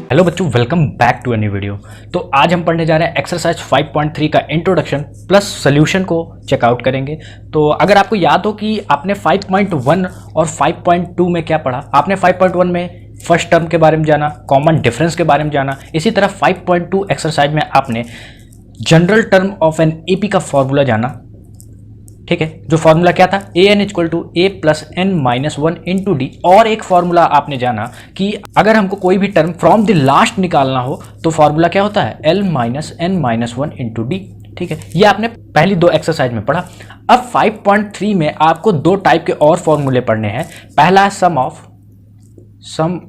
Hello बच्चों, welcome back to a new video. तो आज हम पढ़ने जा रहे हैं एक्सरसाइज 5.3 का इंट्रोडक्शन प्लस सोल्यूशन को चेकआउट करेंगे। तो अगर आपको याद हो कि आपने 5.1 और 5.2 में क्या पढ़ा, आपने 5.1 में फर्स्ट टर्म के बारे में जाना, कॉमन डिफरेंस के बारे में जाना। इसी तरह 5.2 एक्सरसाइज में आपने general term of an AP का फॉर्मूला जाना। ठीक है, जो फॉर्मूला क्या था, a N equal to A plus N minus one into d. और एक फॉर्मूला आपने जाना कि अगर हमको कोई भी टर्म फ्रॉम द लास्ट निकालना हो तो फॉर्मूला क्या होता है, l minus n minus one into D. ठीक है, ये आपने पहली दो एक्सरसाइज में पढ़ा। अब 5.3 में आपको दो टाइप के और फॉर्मूले पढ़ने हैं। पहला है sum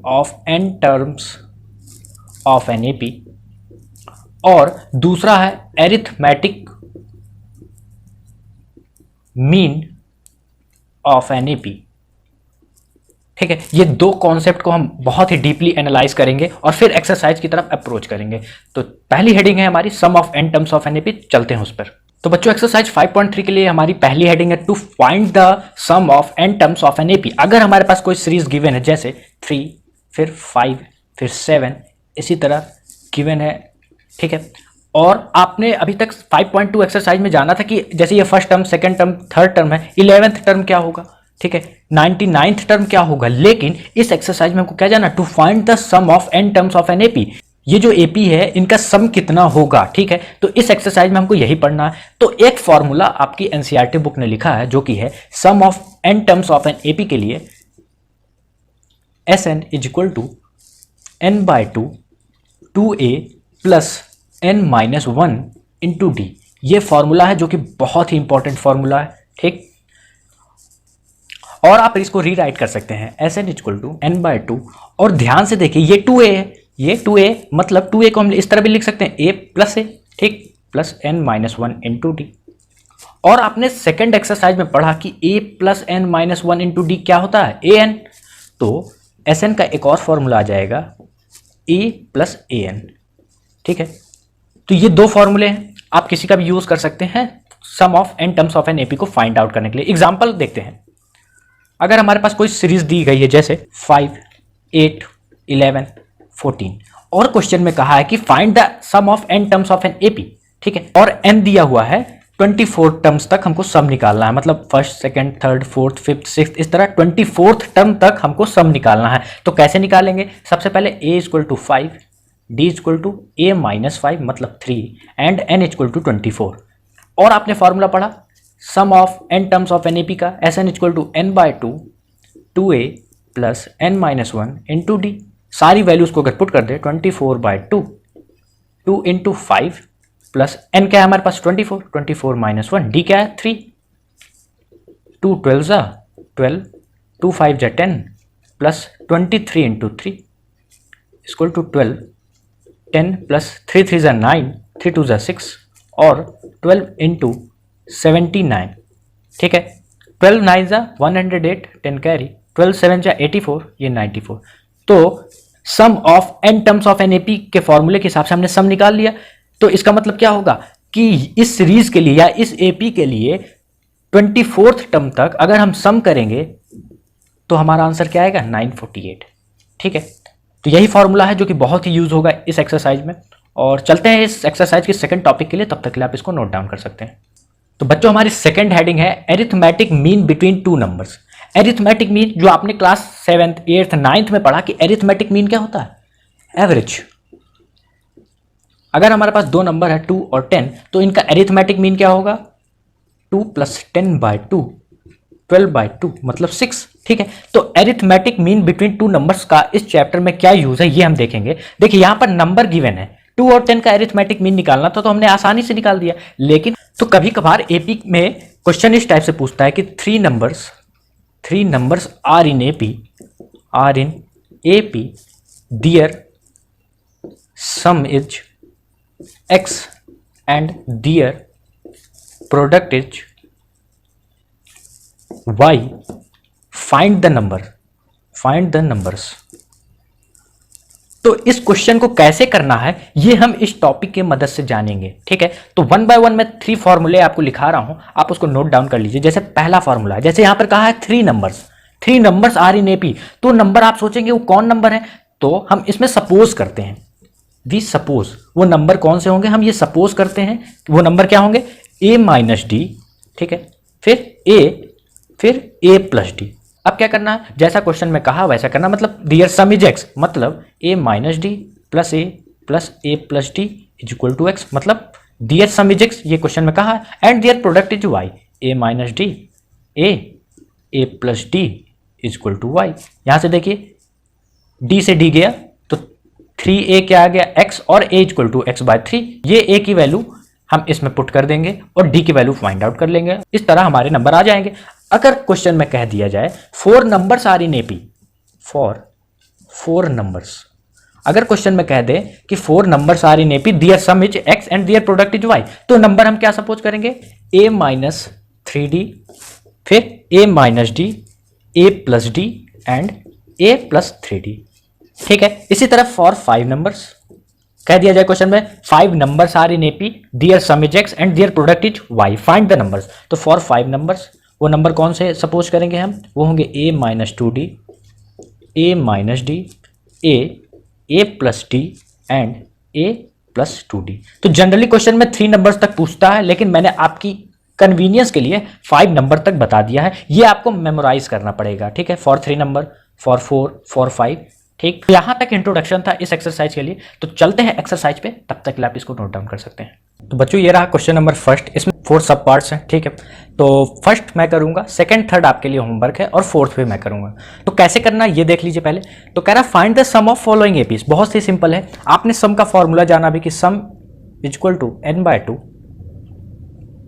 of N terms of an AP और दूसरा है arithmetic mean of an AP. ठीक है, ये दो कॉन्सेप्ट को हम बहुत ही डीपली एनालाइज करेंगे और फिर एक्सरसाइज की तरफ अप्रोच करेंगे। तो पहली हेडिंग है हमारी sum of N terms of an AP. चलते हैं उस पर। तो बच्चों, एक्सरसाइज 5.3 के लिए हमारी पहली हेडिंग है to find the sum of N terms of an AP. अगर हमारे पास कोई सीरीज गिवन है, जैसे 3 फिर 5 फिर 7 इसी तरह गिवन है। ठीक है, और आपने अभी तक 5.2 एक्सरसाइज में जाना था कि जैसे ये first term, second term, third term है, 11th टर्म क्या होगा, ठीक है, 99th टर्म क्या होगा। लेकिन इस एक्सरसाइज में हमको क्या जाना, to find the sum of N terms of an AP. ये जो एपी है इनका सम कितना होगा। ठीक है, तो इस एक्सरसाइज में हमको यही पढ़ना है। तो एक फॉर्मूला आपकी एनसीईआरटी बुक ने लिखा है जो कि है sum of N terms of an AP के लिए S n is equal to n by two 2a plus n minus one into d. ये फॉर्मूला है जो कि बहुत ही इंपॉर्टेंट फॉर्मूला है। ठीक, और आप इसको रीराइट कर सकते हैं s N equal to n by two. और ध्यान से देखिए, ये 2a है, ये 2a मतलब 2a को हम इस तरह भी लिख सकते हैं a प्लस ए, ठीक, plus n minus one into d. और आपने सेकेंड एक्सरसाइज में पढ़ा कि a plus N minus one into d क्या होता है, ए एन। तो एस एन का एक और फॉर्मूला आ जाएगा a प्लस ए एन। ठीक है, तो ये दो फॉर्मूले हैं, आप किसी का भी यूज कर सकते हैं sum of N terms of an AP को फाइंड आउट करने के लिए। एग्जांपल देखते हैं। अगर हमारे पास कोई सीरीज दी गई है जैसे 5, 8, 11, 14 और क्वेश्चन में कहा है कि find the sum of N terms of an AP. ठीक है, और एन दिया हुआ है 24 टर्म्स तक हमको सम निकालना है, मतलब first, second, third, fourth, fifth, sixth, इस तरह 24th टर्म तक हमको सम निकालना है। तो कैसे निकालेंगे, सबसे पहले a equal to 5, d equal to a minus 5 मतलब 3 एंड n इक्वल टू 24। और आपने फॉर्मूला पढ़ा sum of N terms of an AP का S N equal to n by two 2a plus N minus one into d. सारी values को अगर put कर दे 24/2 2 into 5 plus N क्या है हमारे पास 24 माइनस वन, डी क्या है 3, 2 12 जा 12, 2 5 जा 10 plus 23 into 3 equal to 12, 10 plus 3 3 जा 9, 3 2 जा 6 और 12 इंटू 79। ठीक है, 12 9 जा 108, 10 कैरी, 12 7 जा 84, ये 94। तो sum of N terms of an AP के फॉर्मूले के हिसाब से हमने सम निकाल लिया। तो इसका मतलब क्या होगा कि इस सीरीज के लिए या इस एपी के लिए 24th टर्म तक अगर हम सम करेंगे तो हमारा आंसर क्या आएगा 948। ठीक है, तो यही फॉर्मूला है जो कि बहुत ही यूज होगा इस एक्सरसाइज में। और चलते हैं इस एक्सरसाइज के सेकंड टॉपिक के लिए, तब तक के लिए आप इसको नोट डाउन कर सकते हैं। तो बच्चों, हमारी सेकंड हेडिंग है arithmetic mean between two numbers. Arithmetic mean जो आपने क्लास 7th, 8th, 9th में पढ़ा कि एरिथमेटिक मीन क्या होता है, एवरेज। अगर हमारे पास दो नंबर है 2 और 10 तो इनका एरिथमेटिक मीन क्या होगा, 2 प्लस 10/2 12/2 मतलब 6। ठीक है, तो arithmetic mean between two numbers का इस चैप्टर में क्या यूज है ये हम देखेंगे। देखिए, यहां पर नंबर गिवन है, 2 और 10 का एरिथमेटिक मीन निकालना था तो हमने आसानी से निकाल दिया। लेकिन तो कभी कभार एपी में क्वेश्चन इस टाइप से पूछता है कि three numbers are in AP their sum is x and their product is y, find the numbers। तो इस क्वेश्चन को कैसे करना है ये हम इस टॉपिक के मदद से जानेंगे। ठीक है, तो वन बाय वन मैं 3 फॉर्मूले आपको लिखा रहा हूं, आप उसको नोट डाउन कर लीजिए। जैसे पहला फॉर्मूला है, जैसे यहां पर कहा है 3 नंबर्स आर इन एपी, तो नंबर आप सोचेंगे वो कौन नंबर है, तो हम इसमें सपोज करते हैं, वी सपोज वो नंबर कौन से होंगे, हम ये सपोज करते हैं कि वो नंबर क्या होंगे, a माइनस डी, ठीक है, फिर a प्लस डी। अब क्या करना है, जैसा क्वेश्चन में कहा वैसा करना, मतलब दियर सम इज x, मतलब a minus d plus a plus d is equal to x, मतलब दियर सम इज x ये क्वेश्चन में कहा है, and their product is y, a minus D a plus d is equal to y. यहां से देखिए d से d गया तो 3a क्या आ गया x, और a equal to x by 3, ये a की वैल्यू हम इसमें पुट कर देंगे और d की वैल्यू फाइंड आउट कर लेंगे, इस तरह हमारे नंबर आ जाएंगे। अगर क्वेश्चन में कह दिया जाए 4 numbers are in AP, for 4 numbers, अगर क्वेश्चन में कह दे कि 4 numbers are in AP, their sum is x and their product is y, तो नंबर हम क्या सपोज करेंगे, a माइनस 3d, फिर a minus D, a plus D and a plus 3d, ठीक है। इसी तरह फॉर 5 नंबर्स, कह दिया जाए क्वेश्चन में 5 numbers are in AP, their sum is x and their product is y, find the numbers, तो फॉर 5 नंबर्स वो नंबर कौन से सपोज करेंगे हम, वो होंगे a minus 2d, a minus D, a plus D and a plus 2d। तो generally question में 3 नंबर्स तक पूछता है, लेकिन मैंने आपकी कन्वीनियंस के लिए 5 नंबर तक बता दिया है, ये आपको मेमोराइज करना पड़ेगा, ठीक है, फॉर 3 नंबर, फॉर 4, फॉर 5, ठीक। यहां तक इंट्रोडक्शन था इस एक्सरसाइज के लिए, तो चलते हैं एक्सरसाइज पे, तब तक आप इसको नोट डाउन कर सकते हैं। तो बच्चों ये रहा क्वेश्चन नंबर फर्स्ट, इसमें 4 सब पार्ट्स हैं, ठीक है। तो फर्स्ट मैं करूंगा, सेकंड थर्ड आपके लिए होमवर्क है, और फोर्थ भी मैं करूंगा। तो कैसे करना ये देख लीजिए पहले। तो कह रहा find the sum of following APs, बहुत ही सिंपल है, आपने सम का फॉर्मूला जाना भी कि sum is equal to n/2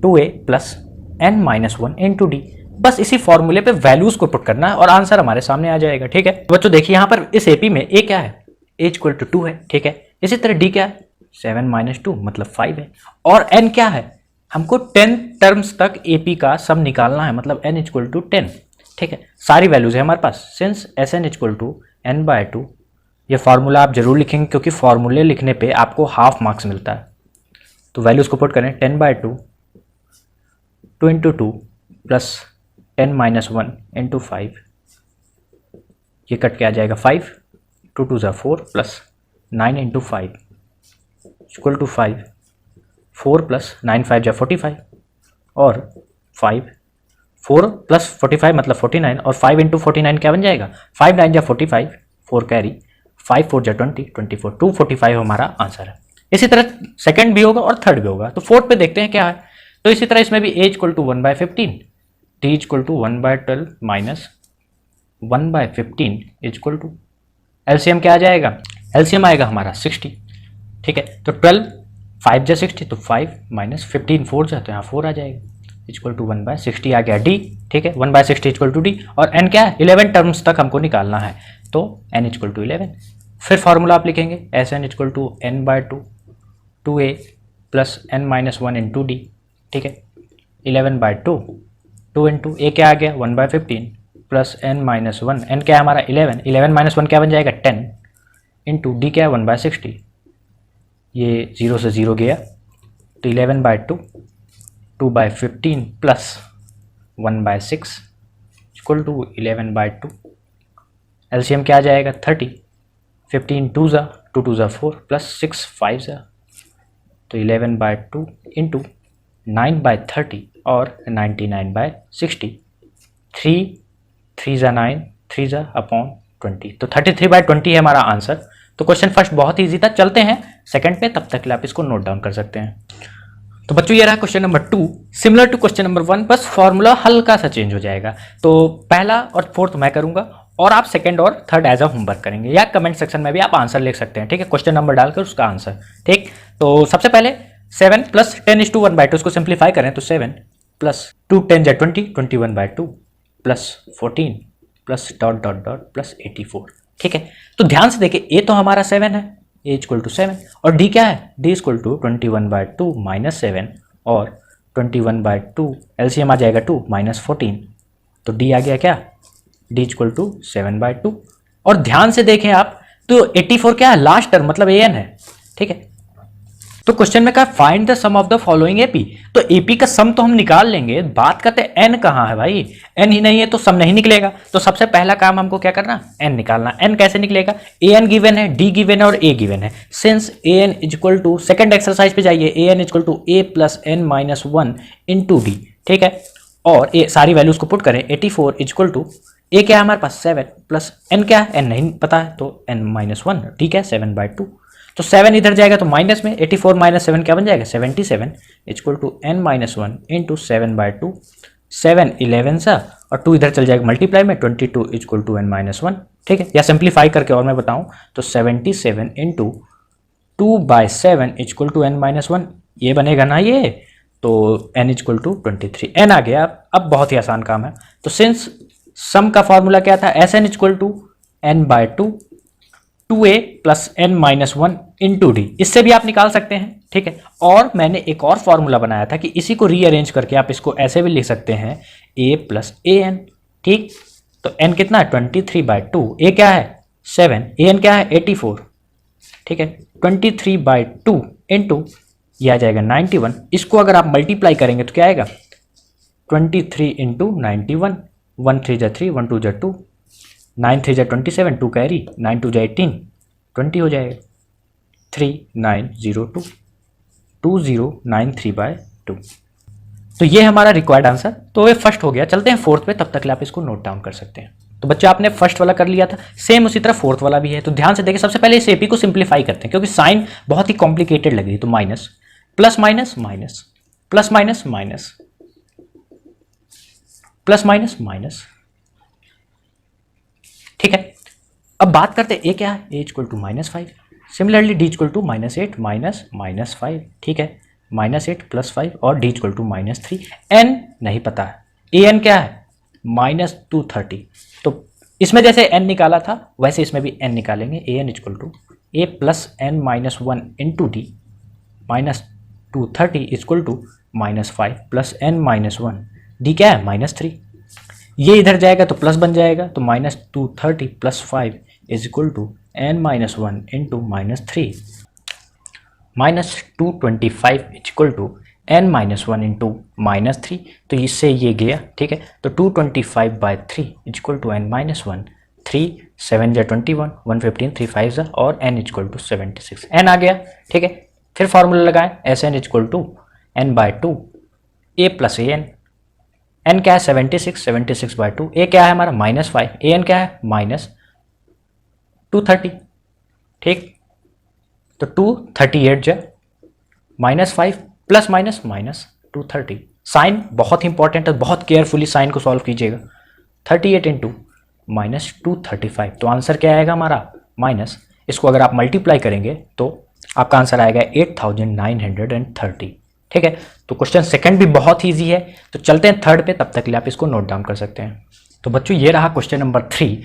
2a plus n minus 1 into D, बस इसी फॉर्मूले पे वैल्यूज को पुट करना है और आंसर हमारे सामने आ जाएगा, ठीक है। बच्चों देखिए यहाँ पर इस एपी में a क्या है, a इक्वल टू 2 है, ठीक है। इसी तरह d क्या है, 7 माइनस 2 मतलब 5 है, और n क्या है, हमको 10 टर्म्स तक एपी का सम निकालना है, मतलब n इक्वल टू 10, ठीक है। सारी वैल्यूज है हमारे पास, since Sn equal to n/2, ये फार्मूला आप जरूर लिखेंगे क्योंकि फार्मूले लिखने पे आपको हाफ मार्क्स मिलता है। तो वैल्यूज को पुट करें, 10/2 2 इंटू 2 प्लस 10 माइनस 1 इंटू 5, ये कट के आ जाएगा 5, 2 2 ज़ा 4 plus 9 into 5 equal to 5, 4 plus 9 5 जा 45, और 5 4 प्लस 45 मतलब 49, और 5 इंटू 49 क्या बन जाएगा, 5 9 जा 45, 4 कैरी, 5 4 जा 20, 24, 245 हमारा आंसर है। इसी तरह सेकंड भी होगा और थर्ड भी होगा। तो फोर्थ पे देखते हैं क्या है। तो इसी तरह इसमें भी a equal to 1/15, d equal to 1/12 minus 1/15 equal to, LCM क्या आ जाएगा, एलसीएम आएगा हमारा 60, ठीक है। तो 12 5 जा 60, तो 5 माइनस 15 4 जा, तो यहाँ 4 आ जाएगा, इक्वल टू 1/60 आ गया d, ठीक है। 1/60 इक्वल टू d, और n क्या है, 11 टर्म्स तक हमको निकालना है, तो n इक्वल टू 11। फिर फॉर्मूला आप लिखेंगे, Sn equal to n/2 2a plus n minus 1 into D, ठीक है। 11/2 2 इंटू a क्या आ गया, 1/15 प्लस n माइनस 1, n क्या है हमारा 11, 11 माइनस 1 क्या बन जाएगा 10, इंटू डी क्या है 1/60, ये 0 से 0 गया, तो 11/2 2/15 प्लस 1/6 इक्वल टू 11/2, एलसीएम क्या आ जाएगा 30, 15 2 ज़ा 2 2 ज़ा 4 प्लस 6 5 ज़ा, तो 11/2 इंटू 9/30 और 99/60, 3 3 ज़ा 9 3 ज़ा अपॉन 20, तो 33/20 है हमारा आंसर। तो क्वेश्चन फर्स्ट बहुत ही ईजी था, चलते हैं सेकंड पे, तब तक आप इसको नोट डाउन कर सकते हैं। तो बच्चों ये रहा question number 2, similar to question number 1, बस फॉर्मूला हल्का सा चेंज हो जाएगा। तो पहला और फोर्थ मैं करूंगा, और आप सेकंड और थर्ड एज अ होमवर्क करेंगे, या कमेंट सेक्शन में भी आप आंसर लिख सकते हैं, ठीक है, क्वेश्चन नंबर डालकर उसका आंसर, ठीक। तो सबसे पहले 7 प्लस 10:1/2 इसको सिंप्लीफाई करें, तो 7 प्लस 2 10 जा 20 21/2 plus 14 plus dot dot dot plus 84, ठीक है। तो ध्यान से देखिए, ए तो हमारा 7 है, ए इक्वल टू 7, और डी क्या है, डी इक्वल टू 21/2 माइनस 7, और 21/2 एलसीएम आ जाएगा 2 माइनस 14, तो डी आ गया क्या, डी इक्वल टू 7/2। और ध्यान से देखें आप, तो 84 क्या है, लास्ट टर्म मतलब an है, ठीक है। तो क्वेश्चन में कहा find the sum of the following AP, तो एपी का सम तो हम निकाल लेंगे, बात करते हैं एन कहाँ है भाई, एन ही नहीं है तो सम नहीं निकलेगा। तो सबसे पहला काम हमको क्या करना, एन निकालना। एन कैसे निकलेगा, ए एन गिवन है, डी गिवन है और ए गिवन है। Since A N equal to, second exercise पे जाइए, a N equal to A plus N minus one into D, ठीक है। और ए सारी वैल्यूज को पुट करें, 84 इक्वल टू ए क्या है हमारे पास 7 प्लस एन क्या है, एन नहीं पता है तो एन माइनस वन, ठीक है, 7/2। तो 7 इधर जाएगा तो माइनस में, 84 माइनस 7 क्या बन जाएगा 77 equal to N minus one into 7/2, 7 11 सा और 2 इधर चल जाएगा मल्टीप्लाई में, 22 equal to N minus one, ठीक है। या सिंप्लीफाई करके और मैं बताऊं तो 77 into 2/7 equal to N minus one, ये बनेगा ना ये, तो n इक्वल टू 23, n आ गया। अब बहुत ही आसान काम है। तो सिंस सम का फॉर्मूला क्या था, S N equal to n/2 2a plus n minus one into D, इससे भी आप निकाल सकते हैं, ठीक है। और मैंने एक और फॉर्मूला बनाया था कि इसी को रीअरेंज करके आप इसको ऐसे भी लिख सकते हैं a प्लस ए एन, ठीक। तो n कितना है 23/2, a क्या है 7, a n क्या है 84, ठीक है। 23/2 इंटू ये आ जाएगा 91, इसको अगर आप मल्टीप्लाई करेंगे तो क्या आएगा 23 इंटू 91, 1 3 जा 3, 1 2 जा 2, 9 3 जा 27, 2 कैरी, 9 2 जा 18, 20 हो जाएगा, 3902 2093/2। तो ये हमारा रिक्वायर्ड आंसर, तो ये फर्स्ट हो गया। चलते हैं फोर्थ पे, तब तक आप इसको नोट डाउन कर सकते हैं। तो बच्चे आपने फर्स्ट वाला कर लिया था, सेम उसी तरह फोर्थ वाला भी है। तो ध्यान से देखिए, सबसे पहले इस एपी को सिंप्लीफाई करते हैं क्योंकि साइन बहुत ही कॉम्प्लिकेटेड लग रही है। तो minus plus minus minus plus minus minus plus minus minus, ठीक है। अब बात करते हैं ए क्या है, a equal to -5, similarly d equal to -8 minus -5, ठीक है, -8 + 5 और डी इक्वल टू -3। एन नहीं पता है, ए एन क्या है -230। तो इसमें जैसे एन निकाला था वैसे इसमें भी एन निकालेंगे, a N equal to A plus N minus one into d -230 equal to -5 plus N minus one, d क्या है -3। ये इधर जाएगा तो प्लस बन जाएगा, तो -230 + 5 is equal to N minus one into -3, -225 equal to N minus one into -3। तो इससे ये गया, ठीक है। तो 225/3 equal to N minus one, 3 7 जा 21, 115 3 5 जा और n इक्वल टू 76, n आ गया, ठीक है। फिर फॉर्मूला लगाएं, S N equal to n/2 a plus A N, N क्या है 76, 76/2, ए क्या है हमारा -5, ए एन क्या है -230, ठीक। तो 238 जा -5 प्लस माइनस -230। साइन बहुत इंपॉर्टेंट है, बहुत केयरफुली साइन को सॉल्व कीजिएगा। 38 इंटू -235, तो आंसर क्या आएगा हमारा माइनस, इसको अगर आप मल्टीप्लाई करेंगे तो आपका आंसर आएगा 8930, ठीक है। तो क्वेश्चन सेकंड भी बहुत ईजी है। तो चलते हैं थर्ड पे, तब तक के लिए आप इसको नोट डाउन कर सकते हैं। तो बच्चों ये रहा क्वेश्चन नंबर 3,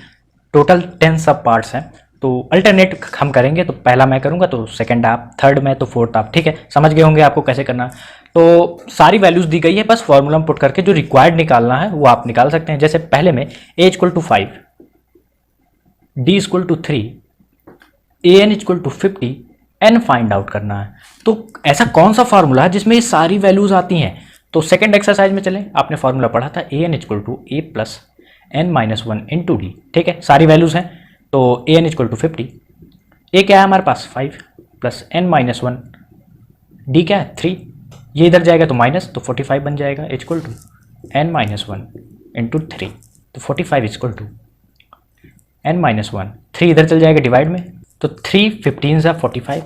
टोटल 10 सब पार्ट्स हैं। तो अल्टरनेट हम करेंगे, तो पहला मैं करूंगा तो सेकंड आप, थर्ड में तो फोर्थ आप, ठीक है। समझ गए होंगे आपको कैसे करना। तो सारी वैल्यूज दी गई है, बस फॉर्मूला पुट करके जो रिक्वायर्ड निकालना है वो आप निकाल सकते हैं। जैसे पहले में a equal to 5, d equal to 3, a N equal to 50, n find out करना है। तो ऐसा कौन सा फार्मूला है जिसमें ये सारी वैल्यूज आती हैं। तो सेकंड एक्सरसाइज में चलें, आपने फार्मूला पढ़ा था a N equal to A plus N minus one into D, ठीक है। सारी वैल्यूज हैं, तो a N equal to 50, a क्या है हमारे पास 5 plus N minus one, d क्या है 3, ये इधर जाएगा तो माइनस, तो 45 बन जाएगा equal to N minus one into 3, तो 45 equal to N minus one, 3 इधर चल जाएगा डिवाइड में, तो 3 15 सा 45,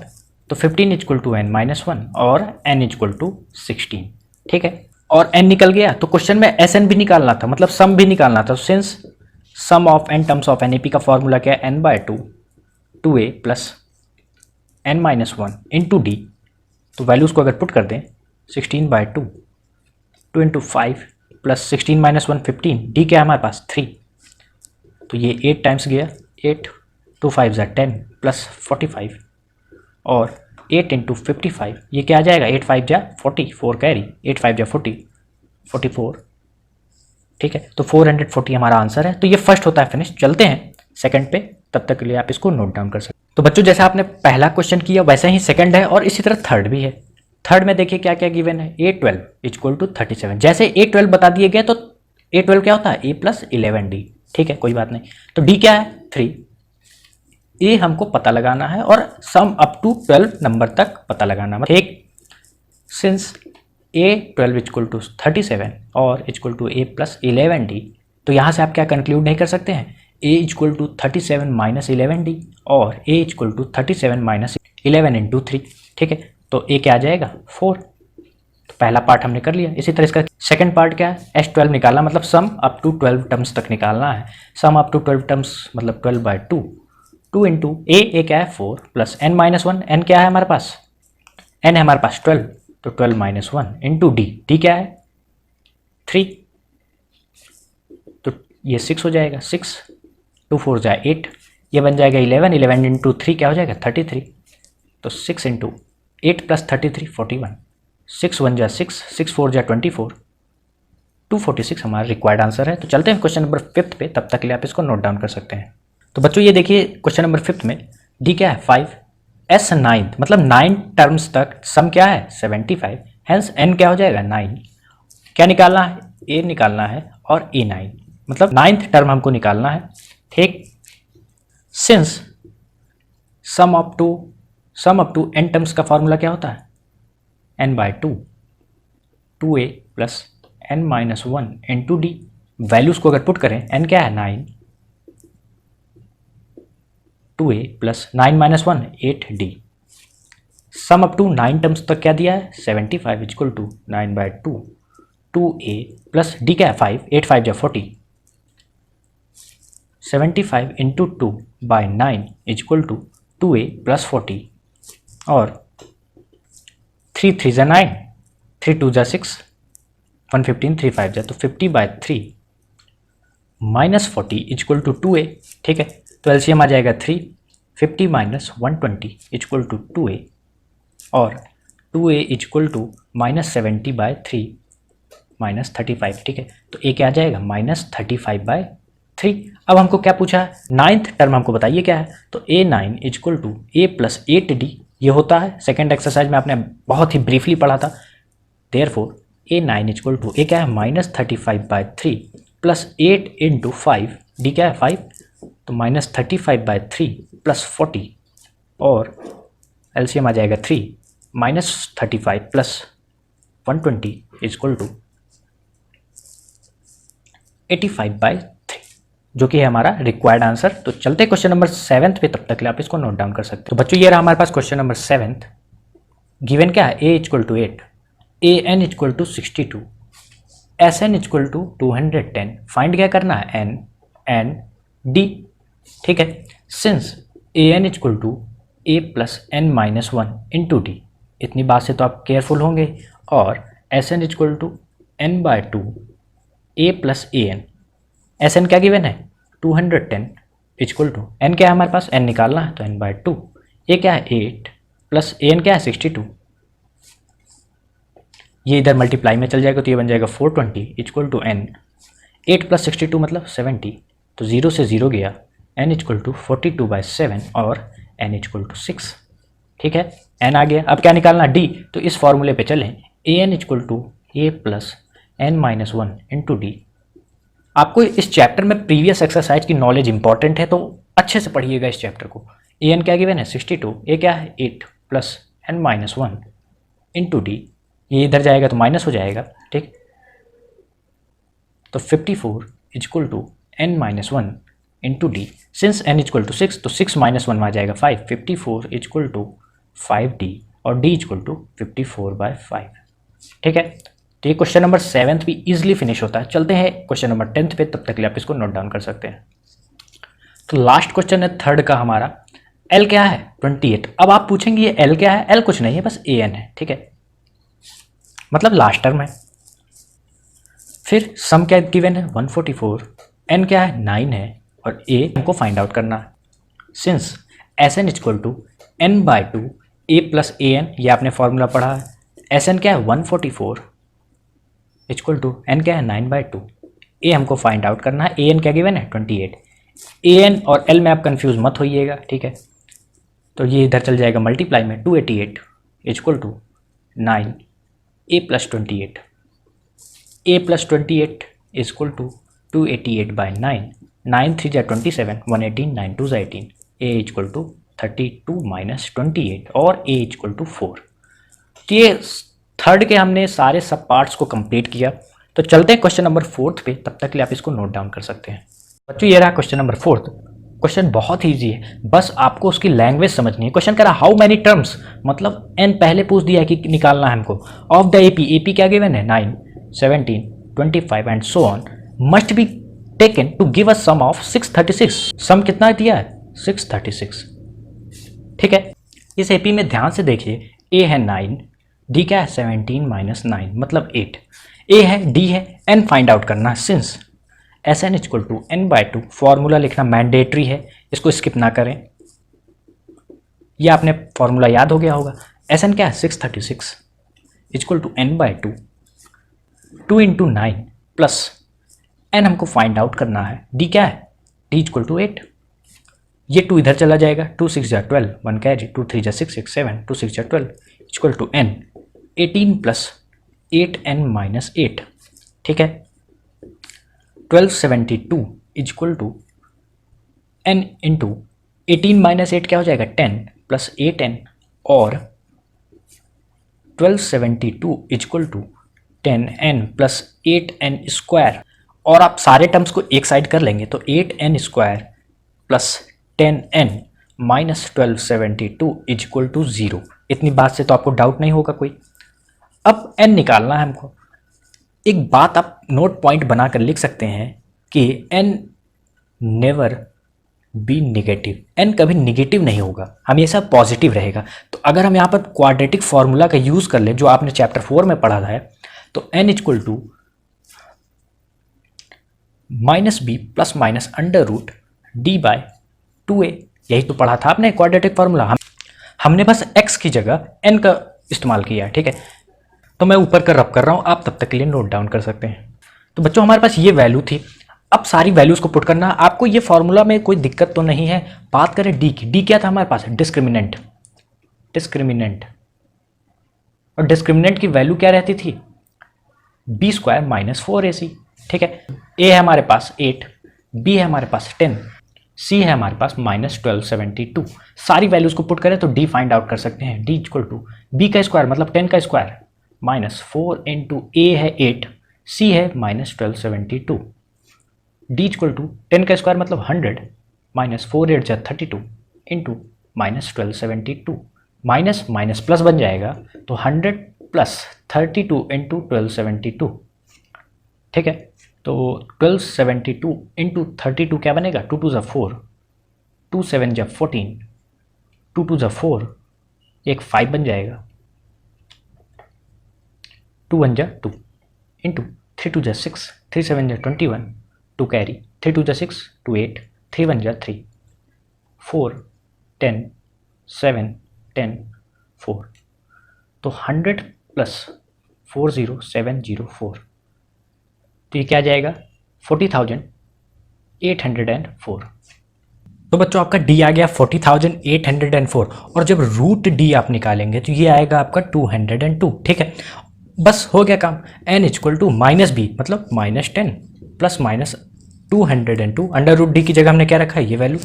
तो 15 equal to N minus one और एन इक्वल टू 16, ठीक है। और एन निकल गया, तो क्वेश्चन में एस एन भी निकालना था, मतलब सम भी निकालना था। Since sum of N terms of an A P का फॉर्मूला क्या है, n/2 2a plus N minus one into D. तो वैल्यूज़ को अगर पुट कर दें 16/2, 2 into 5 plus 16 minus one 15, D क्या है हमारे पास 3, तो ये 8 टाइम्स गया, 8 2 5 ज़ा 10 प्लस 45 और 8 इंटू 55, ये क्या आ जाएगा 8 5 जा 40, 4 कैरी, 8 5 जा 40, 44, ठीक है। तो 440 हमारा आंसर है। तो ये फर्स्ट होता है फिनिश। चलते हैं सेकंड पे, तब तक के लिए आप इसको नोट डाउन कर सकते हैं। तो बच्चों जैसा आपने पहला क्वेश्चन किया वैसा ही सेकंड है और इसी तरह थर्ड भी है। थर्ड में देखिए क्या क्या गिवन है, A12 इक्वल टू 37। जैसे A12 बता दिए गए तो A12 क्या होता है, A प्लस 11D। ठीक है, कोई बात नहीं। तो D क्या है, 3। ए हमको पता लगाना है और सम अप टू 12 नंबर तक पता लगाना है। ठीक, सिंस A12 इक्वल टू 37 और equal to A plus 11D, तो यहाँ से आप क्या कंक्लूड नहीं कर सकते हैं, A equal to 37 minus 11D और A equal to 37 minus 11 into 3। ठीक है, तो A क्या आ जाएगा, 4। तो पहला पार्ट हमने कर लिया। इसी तरह इसका सेकंड पार्ट क्या है, S12 निकालना, मतलब सम अप टू 12 टर्म्स तक निकालना है। सम अप टू 12 टर्म्स मतलब 12/2, 2 इंटू ए क्या है 4 प्लस n माइनस 1, n क्या है हमारे पास, n है हमारे पास 12, तो 12 माइनस 1 इंटू डी क्या है 3, तो ये 6 हो जाएगा, 6 2 4 जाए 8, ये बन जाएगा 11, 11 इंटू 3 क्या हो जाएगा 33, तो 6 इंटू 8 प्लस 33 41, 6 1 जा 6, 6 4 जा 24, 246 हमारा रिक्वायर्ड आंसर है। तो चलते हैं क्वेश्चन नंबर 5 पे, तब तक के लिए आप इसको नोट डाउन कर सकते हैं। तो बच्चों ये देखिए क्वेश्चन नंबर 5 में डी क्या है 5, एस 9 मतलब 9 टर्म्स तक सम क्या है 75, हेंस एन क्या हो जाएगा 9। क्या निकालना है, ए निकालना है और ए 9 मतलब 9th टर्म हमको निकालना है। ठीक, since sum up to N terms का फॉर्मूला क्या होता है, n/2 2a plus n minus 1 into D. Values को अगर पुट करें, n क्या है 9, 2a plus 9 minus 1 8d। Sum up to 9 terms तक क्या दिया है 75 equal to 9/2 2a plus d क्या है 5, 8 5 जा 40, 75 into 2/9 equal to 2a plus 40 और 3 3 जा 9, 3 2 जा 6, 115 3 5 जा, तो 50/3 माइनस 40 इक्वल टू 2a। ठीक है, तो एलसीएम आ जाएगा 3, 50 माइनस 120 इक्वल टू 2a और 2a equal to minus 70/3 minus 35। ठीक है, तो a क्या आ जाएगा माइनस 35/3। अब हमको क्या पूछा है, 9th टर्म हमको बताइए क्या है, तो a9 equal to a plus 8d ये होता है। सेकेंड एक्सरसाइज में आपने बहुत ही ब्रीफली पढ़ा था। Therefore a9 equal to a क्या है माइनस 35/3 प्लस 8 इंटू 5, d क्या है 5, तो माइनस 35/3 प्लस 40 और एलसीएम आ जाएगा 3 माइनस 35 प्लस 120 इक्वल टू 85/3, जो कि है हमारा रिक्वायर्ड आंसर। तो चलते क्वेश्चन नंबर 7 पे, तब तक के लिए आप इसको नोट डाउन कर सकते हो। तो बच्चों ये रहा हमारे पास क्वेश्चन नंबर 7। गिवन क्या है, a equal to 8, an equal to 62, sn equal to 210। Find क्या करना है, n एंड d। ठीक है, since an equal to a plus n minus 1 into D, इतनी बात से तो आप केयरफुल होंगे, और sn equal to n/2 a plus an, sn क्या गिवन है 210 इक्वल टू n क्या है हमारे पास, n निकालना है तो n/2, a क्या है 8 प्लस an क्या है 62, ये इधर मल्टीप्लाई में चल जाएगा तो ये बन जाएगा 420 इक्वल टू n, 8 प्लस 62 मतलब 70, तो 0 से 0 गया, n इक्वल टू 42/7 और n इक्वल टू 6। ठीक है, n आ गया। अब क्या निकालना d, तो इस फॉर्मूले पे चलें, an equal to a plus n minus 1 into D. आपको इस चैप्टर में प्रीवियस एक्सरसाइज की नॉलेज इंपॉर्टेंट है, तो अच्छे से पढ़िएगा इस चैप्टर को। an क्या गिवन है 62, a क्या है 8 plus n minus 1 into d, ये इधर जाएगा तो माइनस हो जाएगा। ठीक, तो 54 equal to n minus 1 into D. Since n equal to 6, तो 6 माइनस 1 में आ जाएगा 5, 54 इक्वल टू 5d और d इक्वल टू 54/5। ठीक है, तो ये क्वेश्चन नंबर 7 भी इजीली फिनिश होता है। चलते हैं क्वेश्चन नंबर 10 पे, तब तक के लिए आप इसको नोट डाउन कर सकते हैं। तो लास्ट क्वेश्चन है थर्ड का हमारा, l क्या है 28। अब आप पूछेंगे ये l क्या है, l कुछ नहीं है, बस an है। ठीक है, मतलब लास्ट टर्म है। फिर सम क्या गिवन है 144, n क्या है 9 है और a हमको फाइंड आउट करना है। Since sn equal to n/2 a plus an, ये आपने फॉर्मूला पढ़ा है। sn क्या है 144 इक्वल टू n क्या है 9/2, a हमको फाइंड आउट करना है। an क्या गिवन है 28। an और l में आप कंफ्यूज मत होइएगा। ठीक है, तो ये इधर चल जाएगा मल्टीप्लाई में, 288 equal to 9 a plus 28, a plus 28 equal to 288 by 9, 9 3 जा 27, 118, 9 2 जा 18, a इक्वल टू 32 माइनस 28 और a इक्वल टू 4। तो ये थर्ड के हमने सारे सब पार्ट्स को कंप्लीट किया। तो चलते हैं क्वेश्चन नंबर 4 पे, तब तक के लिए आप इसको नोट डाउन कर सकते हैं। बच्चों ये रहा क्वेश्चन नंबर 4। क्वेश्चन बहुत ईजी है, बस आपको उसकी लैंग्वेज समझनी है। क्वेश्चन कह रहा हाउ मैनी टर्म्स, मतलब n पहले पूछ दिया है कि निकालना है हमको, ऑफ द एपी क्या गिवन है 9, 17, 25 and so on, must be taken to give a sum of 636। Sum कितना दिया है 636। ठीक है, इस एपी में ध्यान से देखिए, a है 9, d क्या है 17 माइनस 9 मतलब 8, a है d है, n फाइंड आउट करना है। Since Sn equal to n/2, formula लिखना मैंडेटरी है, इसको स्किप ना करें, ये आपने फॉर्मूला याद हो गया होगा। Sn क्या है 636 equal to n/2, 2 into 9 plus n हमको फाइंड आउट करना है, d क्या है d इक्वल टू 8, ये 2 इधर चला जाएगा, 2 6 जा 12, 1 कैरी, 2 3 जा 6 6 7, 2 6 जा 12 equal to n 18 plus 8n minus 8। ठीक है, 1272 equal to n into 18 minus 8 क्या हो जाएगा 10 प्लस 8n और 1272 equal to 10n plus 8n square, और आप सारे टर्म्स को एक साइड कर लेंगे तो 8n square plus 10n minus 1272 equal to 0। इतनी बात से तो आपको डाउट नहीं होगा कोई। अब n निकालना है हमको। एक बात आप नोट पॉइंट बनाकर लिख सकते हैं कि n never be negative, n कभी नेगेटिव नहीं होगा, हमेशा पॉजिटिव रहेगा। तो अगर हम यहाँ पर क्वाड्रेटिक फॉर्मूला का यूज़ कर लें जो आपने चैप्टर 4 में पढ़ा है, तो n equal to minus B plus minus under root D by 2a, यही तो पढ़ा था आपने क्वाड्रेटिक फॉर्मूला। हमने बस x की जगह n का इस्तेमाल किया है। ठीक है, तो मैं ऊपर का रब कर रहा हूँ, आप तब तक के लिए नोट डाउन कर सकते हैं। तो बच्चों हमारे पास ये वैल्यू थी, अब सारी वैल्यूज को पुट करना। आपको ये फॉर्मूला में कोई दिक्कत तो नहीं है। बात करें डी की, डी क्या था हमारे पास डिस्क्रिमिनेंट, और डिस्क्रिमिनेंट की वैल्यू क्या रहती थी बी स्क्वायर माइनस 4ac। ठीक है, ए है हमारे पास 8, बी है हमारे पास 10, सी है हमारे पास माइनस 1272। सारी वैल्यूज को पुट करें तो डी फाइंड आउट कर सकते हैं। डी इक्वल टू बी का स्क्वायर मतलब 10 का स्क्वायर माइनस 4 इंटू ए है 8, सी है माइनस 1272, डी इक्वल टू 10 का स्क्वायर मतलब 100 माइनस 4 8 जा 32 into minus 1272, minus minus plus बन जाएगा तो 100 प्लस 32 इंटू 1272। ठीक है, तो 1272 इंटू 32 क्या बनेगा 2 2 जा 4, 2 7 जा 14, 2 2 जा 4, एक 5 बन जाएगा, 2 1 जा 2 इंटू 3 2 जा 6, 3 7 जा 21, 2 कैरी, 3 2 जा 6, 2 8, 3 1 जा 3, 4 10 7 10 4, तो 100 प्लस 40704, तो ये क्या आ जाएगा 40,804। तो बच्चों आपका डी आ गया 40,804, और जब रूट डी आप निकालेंगे तो ये आएगा आपका 202। ठीक है, बस हो गया काम। n equal to minus b मतलब minus 10 plus minus 202, under root d की जगह हमने क्या रखा है ये वैल्यू,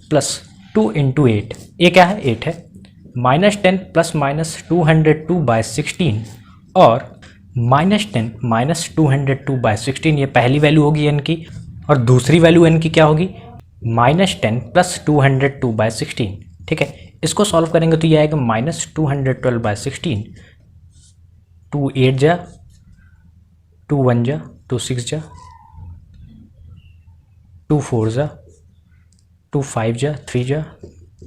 प्लस 2 इंटू 8, ए क्या है 8 है, माइनस 10 प्लस माइनस 202 बाय 16 और माइनस 10 माइनस 202 बाय 16, ये पहली वैल्यू होगी n की, और दूसरी वैल्यू n की क्या होगी माइनस 10 प्लस 202 बाय 16। ठीक है, इसको सॉल्व करेंगे तो ये आएगा माइनस 212 बाय 16, 2 8 जा 2 1 जा 2 6 जा 2 4 जा 2 5 जा 3 जा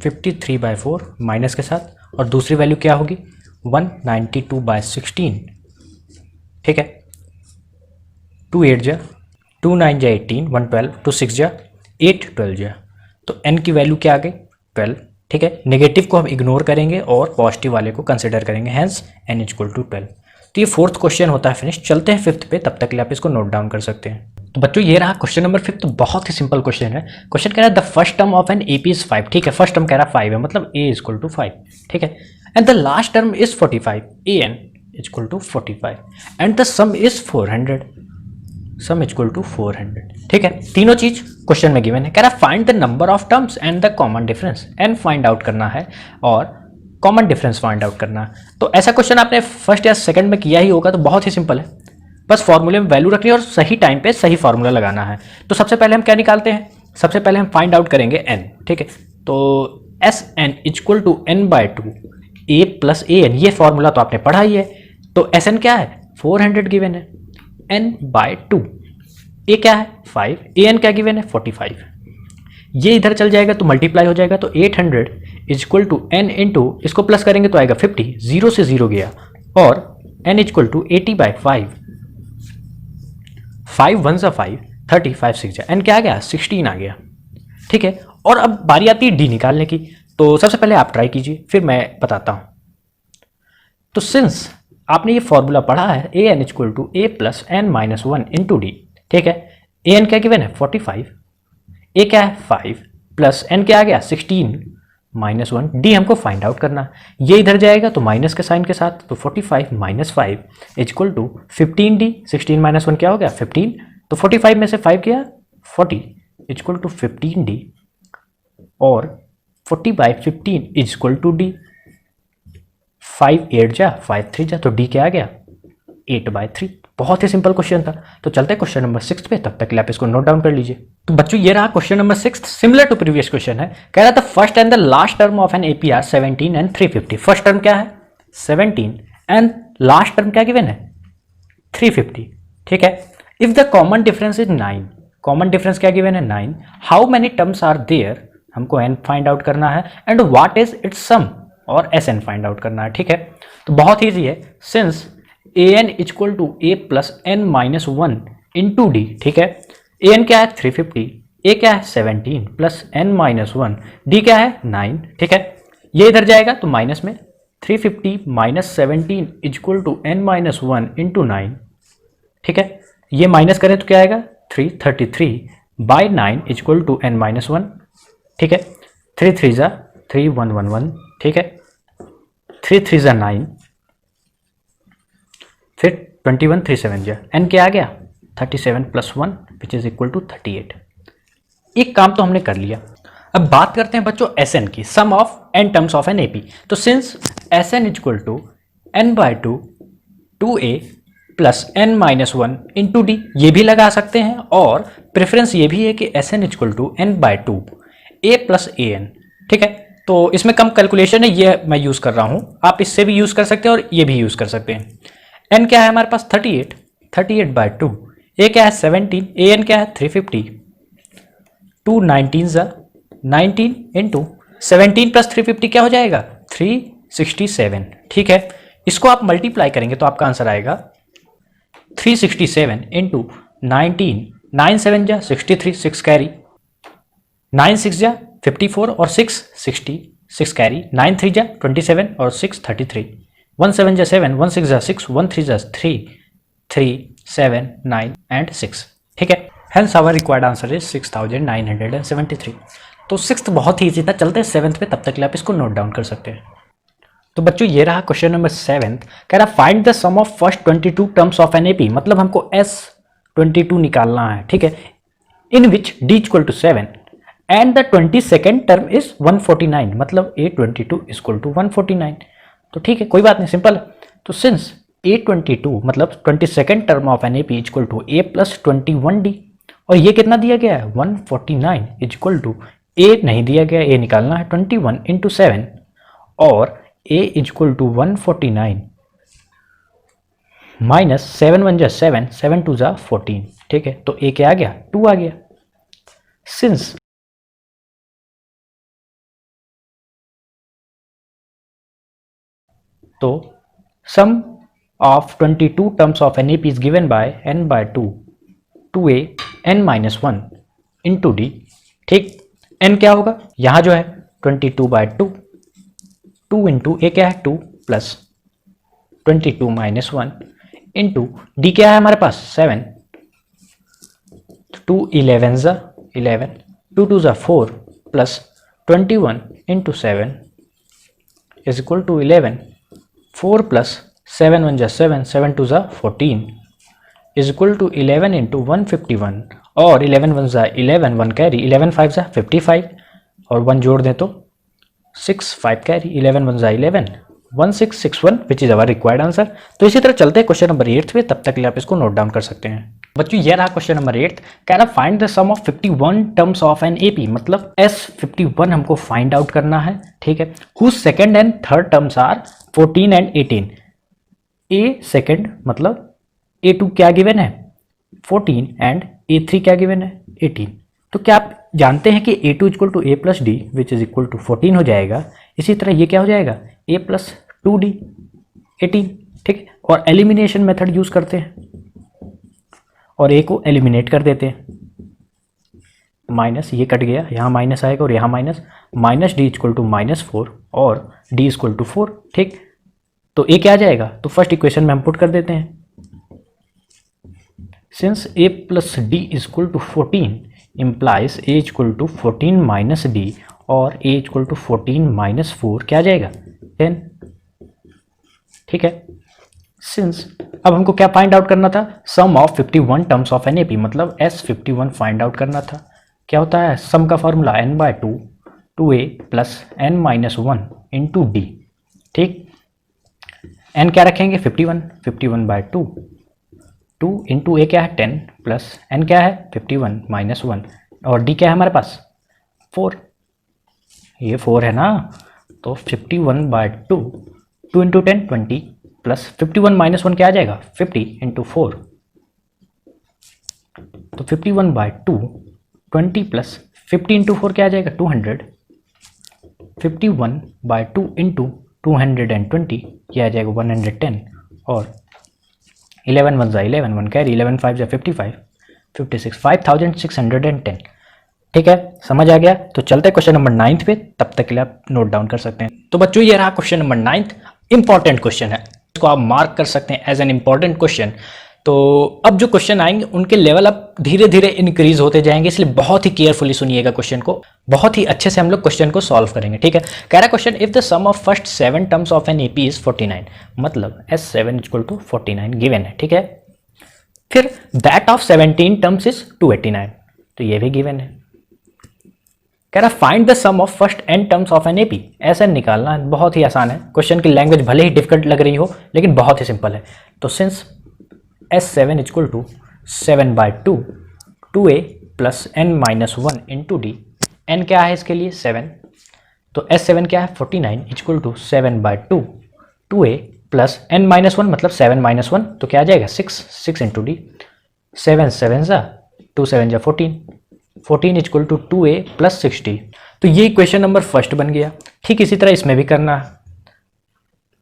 53 बाय 4 माइनस के साथ, और दूसरी वैल्यू क्या होगी 192 बाय 16। ठीक है, 2 8 जा 2 9 जा 18, 1 12, 2 6 जा 8 12 जा, तो n की वैल्यू क्या आ गई 12। ठीक है, नेगेटिव को हम इग्नोर करेंगे और पॉजिटिव वाले को कंसिडर करेंगे, हैंस n इक्वल टू 12। तो ये फोर्थ क्वेश्चन होता है फिनिश। चलते हैं फिफ्थ पे, तब तक के लिए आप इसको नोट डाउन कर सकते हैं। तो बच्चों ये रहा क्वेश्चन नंबर 5। तो बहुत ही सिंपल क्वेश्चन है। क्वेश्चन कह रहा है the first term of an AP is 5। ठीक है, फर्स्ट टर्म कह रहा है 5 है, मतलब a इक्वल टू 5। ठीक है, and the last term is 45, an equal to 45 and the sum is 400, sum equal to 400। ठीक है, तीनों चीज क्वेश्चन में गिवन है। कह रहा है find the number of terms and the common difference, and find out करना है और कॉमन डिफरेंस फाइंड आउट करना है। तो ऐसा क्वेश्चन आपने फर्स्ट या सेकंड में किया ही होगा, तो बहुत ही सिंपल है, बस फॉर्मूले में वैल्यू रखनी है और सही टाइम पे सही फॉर्मूला लगाना है। तो सबसे पहले हम क्या निकालते हैं, सबसे पहले हम फाइंड आउट करेंगे n। ठीक है, तो S N equal to N by two A plus A N, ये फॉर्मूला तो आपने पढ़ा ही है। तो एस एन क्या है, 400 गिवन है, n बाय टू, ए क्या है 5, ए एन क्या गिवन है 45। ये इधर चल जाएगा तो मल्टीप्लाई हो जाएगा, तो 800 इक्वल टू एन इंटू, इसको प्लस करेंगे तो आएगा 50, 0 से 0 गया, और n इक्वल टू 80 बाई 5, 5 1 सा 5, 30, 5 6 जा, एन क्या आ गया 16 आ गया। ठीक है, और अब बारी आती है डी निकालने की। तो सबसे पहले आप ट्राई कीजिए, फिर मैं बताता हूं। तो सिंस आपने ये फॉर्मूला पढ़ा है, a N equal to A plus N minus 1 into D. ठीक है, ए एन क्या गिवन है 45, ए क्या है 5 प्लस एन क्या आ गया 16 माइनस 1, डी हमको फाइंड आउट करना। ये इधर जाएगा तो माइनस के साइन के साथ, तो 45 minus 5 equal to 15 D, 16 minus 1 क्या हो गया 15, तो 45 में से 5 गया 40 इक्वल टू 15 डी, और 40 बाई 15 इक्वल टू डी, 5 8 जा 5 3 जा, तो डी क्या आ गया 8 बाई 3। बहुत ही सिंपल क्वेश्चन था। तो चलते हैं क्वेश्चन नंबर 6 पे, तब तक आप इसको नोट डाउन कर लीजिए। तो बच्चों ये रहा question number 6, similar to previous question है। कह रहा था first and the last term of an AP are 17 and 350। First term क्या है 17 एंड लास्ट टर्म क्या गिवन है 350। ठीक है, if the common difference is 9, common difference क्या गिवन है 9, how many terms are there, हमको एन फाइंड आउट करना है, and what is its sum, और एस एन फाइंड आउट करना है। ठीक है, तो बहुत ईजी है, since A N equal to A plus N minus 1 into D. ठीक है, ए एन क्या है 350, ए क्या है 17 प्लस एन माइनस 1, डी क्या है 9। ठीक है, ये इधर जाएगा तो माइनस में 350 minus 17 equal to N minus 1 into 9। ठीक है, ये माइनस करें तो क्या आएगा 333 by 9 equal to N minus 1। ठीक है, 3 3 जा 3 1 1 1। ठीक है, 3 3 जा 9, फिर 21 3 7 जा, एन क्या आ गया 37 plus 1 which is equal to 38। एक काम तो हमने कर लिया। अब बात करते हैं बच्चों एस एन की, sum of N terms of an AP. तो since S N equal to N by two 2a plus N minus 1 into d, ये भी लगा सकते हैं, और प्रेफरेंस ये भी है कि S N equal to N by two A plus A N. ठीक है, तो इसमें कम कैलकुलेशन है, ये मैं यूज़ कर रहा हूँ, आप इससे भी यूज़ कर सकते हैं और ये भी यूज़ कर सकते हैं। एन क्या है हमारे पास 38, 38 बाई टू, ए क्या है 17, ए एन क्या है 350, 2 19 जा 19 इंटू 17 प्लस 350 क्या हो जाएगा 367। ठीक है, इसको आप मल्टीप्लाई करेंगे तो आपका आंसर आएगा 367 इंटू 19, 9 7 जा 63, 6 कैरी, 9 6 जा 54 और 6 60, 6 कैरी, 9 3 जा 27 और 6 33, 1 7 जा 7, 1 6 जा 6, 1 3 जा 3, 3 7 9 एंड 6। ठीक है, hence our required answer is 6973। तो 6th बहुत ही ईजी था। चलते हैं 7th पे, तब तक के लिए आप इसको नोट डाउन कर सकते हैं। तो बच्चों ये रहा क्वेश्चन नंबर 7, कह रहा find the sum of first 22 terms of an AP, मतलब हमको S22 निकालना है। ठीक है, in which D equal to 7 and the 22nd term is 149, मतलब A22 इक्वल टू 149। तो ठीक है, कोई बात नहीं, सिंपल है। तो सिंस A22 मतलब 22nd term of an AP equal to A plus 21D, और ये कितना दिया गया है 149 इक्वल टू A नहीं दिया गया, A निकालना है 21 इंटू 7, और A इक्वल टू 149 माइनस 7 1 जा 7, 7 2 जा 14। ठीक है, तो A क्या आ गया 2 आ गया। सिंस तो sum of 22 terms of an AP is given by n by 2 2a n minus 1 into D. ठीक, n क्या होगा यहाँ जो है 22 बाय 2, 2 इंटू ए क्या है 2 प्लस 22 माइनस 1 इंटू डी क्या है हमारे पास 7, 2 11 ज़ा 11, 2 2 ज़ा 4 plus 21 into 7 is equal to 11, 4 plus 7 1 ज़ा 7, 7 2 ज़ा 14 इज इक्वल टू 11 इंटू 151, और 11 1 ज़ा 11, 1 कैरी, 11 5 ज़ा 55 और 1 जोड़ दें तो 6 5 कैरी, 11 1 ज़ा 11, 1661 which is our required answer. तो इसी तरह चलते हैं क्वेश्चन नंबर 8 पे, तब तक के लिए आप इसको नोट डाउन कर सकते हैं। बच्चों ये रहा क्वेश्चन नंबर 8, कह रहा find the sum of 51 terms of an AP, मतलब S51 हमको फाइंड आउट करना है, ठीक है, whose second and third terms are 14 and 18। A second मतलब A2 क्या गिवन है 14 एंड A3 क्या गिवन है 18। तो क्या आप जानते हैं कि A2 equal to A plus D which is equal to 14 हो जाएगा। इसी तरह ये क्या हो जाएगा A प्लस 2D 18, ठीक है, और एलिमिनेशन मेथड यूज करते हैं और A को एलिमिनेट कर देते हैं, माइनस ये कट गया, यहाँ माइनस आएगा और यहाँ minus, minus D equal to -4 और डी इक्वल टू 4, ठीक। तो A क्या आ जाएगा, तो फर्स्ट इक्वेशन में हम पुट कर देते हैं, since A plus D equal to 14 implies A equal to 14 minus D और A इक्वल टू 14 माइनस 4 क्या आ जाएगा 10, ठीक है। सिंस अब हमको क्या फाइंड आउट करना था, sum of 51 terms of an AP, मतलब S51 फाइंड आउट करना था। क्या होता है सम का formula n/2 2a plus n-1 into D, ठीक। n क्या रखेंगे 51, 51/2, 2 इंटू ए क्या है 10 प्लस n क्या है 51 माइनस 1 और d क्या है हमारे पास 4, ये 4 है ना, तो 51/2, 2 इंटू 10 20 प्लस 51 माइनस 1 क्या आ जाएगा 50 इंटू 4, तो 51/2 20 प्लस 50 इंटू 4 क्या आ जाएगा 200, 51/2 इंटू 220 ये आ जाएगा 110 और 11 1 ज़ा 11, 1 कैरी, 11 5 ज़ा 55, 56 5610, ठीक है, समझ आ गया। तो चलते हैं क्वेश्चन नंबर 9 पे, तब तक के लिए आप नोट डाउन कर सकते हैं। तो बच्चों ये रहा क्वेश्चन नंबर 9, इंपॉर्टेंट क्वेश्चन है, इसको आप मार्क कर सकते हैं एज एन इंपॉर्टेंट क्वेश्चन। तो अब जो क्वेश्चन आएंगे उनके लेवल अब धीरे धीरे इंक्रीज होते जाएंगे, इसलिए बहुत ही केयरफुली सुनिएगा क्वेश्चन को, बहुत ही अच्छे से हम लोग क्वेश्चन को सॉल्व करेंगे, ठीक है। कह रहा question if the sum of first 7 terms of an AP is 49, मतलब S7 इक्वल टू 49 गिवन है, ठीक है। फिर दैट ऑफ 17 टर्म्स इज 289, तो ये भी गिवन है। कह रहा find the sum of first n terms of an AP, ऐसा निकालना है, बहुत ही आसान है। क्वेश्चन की लैंग्वेज भले ही डिफिकल्ट लग रही हो लेकिन बहुत ही सिंपल है। तो since S7 equal to 7/2 2a plus n-1 into D, n क्या है इसके लिए 7, तो S7 क्या है 49 equal to 7/2 2a plus n-1 मतलब 7 - 1 तो क्या आ जाएगा 6 इंटू डी, 7 7 ज़ा 2 7 ज़ा 14 इक्वल टू 2a प्लस 60। तो ये इक्वेशन नंबर फर्स्ट बन गया। ठीक इसी तरह इसमें भी करना है,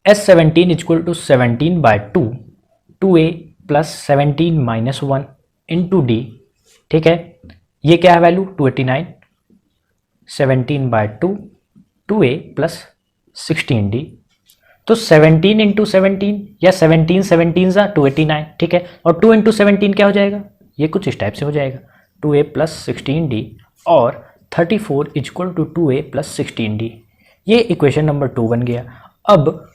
S17 equal to 17/2 2a plus 17 minus 1 into D, ठीक है, ये क्या है वैल्यू 289, 17/2 2a प्लस 16d, तो 17 इंटू 17 या 17 17 ज़ा 289, ठीक है, और 2 इंटू 17 क्या हो जाएगा, ये कुछ इस टाइप से हो जाएगा 2a प्लस 16d और 34 equal to 2a plus 16d, ये इक्वेशन नंबर 2 बन गया। अब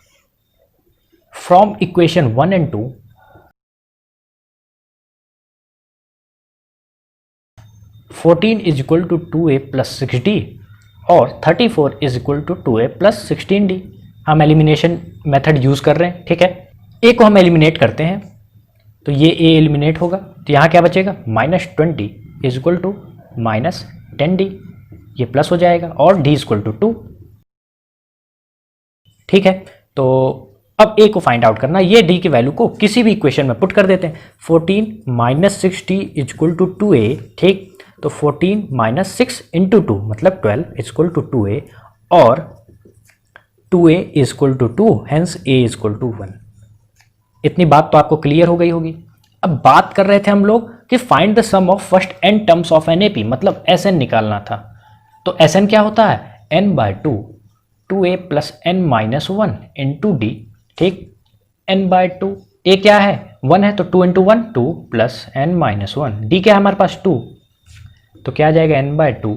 from equation 1 and 2 14 is equal to 2a plus 6d और 34 is equal to 2a plus 16d, हम एलिमिनेशन मेथड यूज कर रहे हैं, ठीक है। a को हम एलिमिनेट करते हैं तो ये a एलिमिनेट होगा, तो यहाँ क्या बचेगा -20 इज इक्वल टू -10d, ये प्लस हो जाएगा और d इक्वल टू 2, ठीक है। तो अब a को फाइंड आउट करना, ये d की वैल्यू को किसी भी इक्वेशन में पुट कर देते हैं, 14 - 6d is equal to 2a, ठीक, तो 14 - 6 इंटू 2 मतलब 12 इक्वल टू 2a और 2a equal to 2, hence a equal to 1। इतनी बात तो आपको क्लियर हो गई होगी। अब बात कर रहे थे हम लोग कि find the sum of first n terms of an AP, मतलब Sn निकालना था। तो Sn क्या होता है n/2 2a plus n-1 into D, ठीक, n/2 a क्या है 1 है तो 2 इंटू 1 2 प्लस n-1, d क्या है हमारे पास 2 तो क्या आ जाएगा n by 2,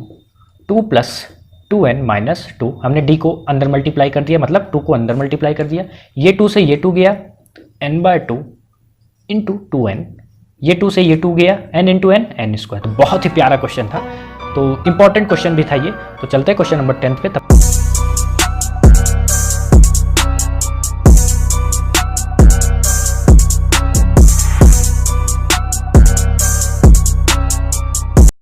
2 plus 2n minus 2, हमने d को अंदर मल्टीप्लाई कर दिया, मतलब 2 को अंदर मल्टीप्लाई कर दिया, ये 2 से ये 2 गया, n बाय 2 इंटू 2n, ये 2 से ये 2 गया, n into n, n square. तो बहुत ही प्यारा क्वेश्चन था, तो इंपॉर्टेंट क्वेश्चन भी था ये। तो चलते हैं क्वेश्चन नंबर 10 पे। तब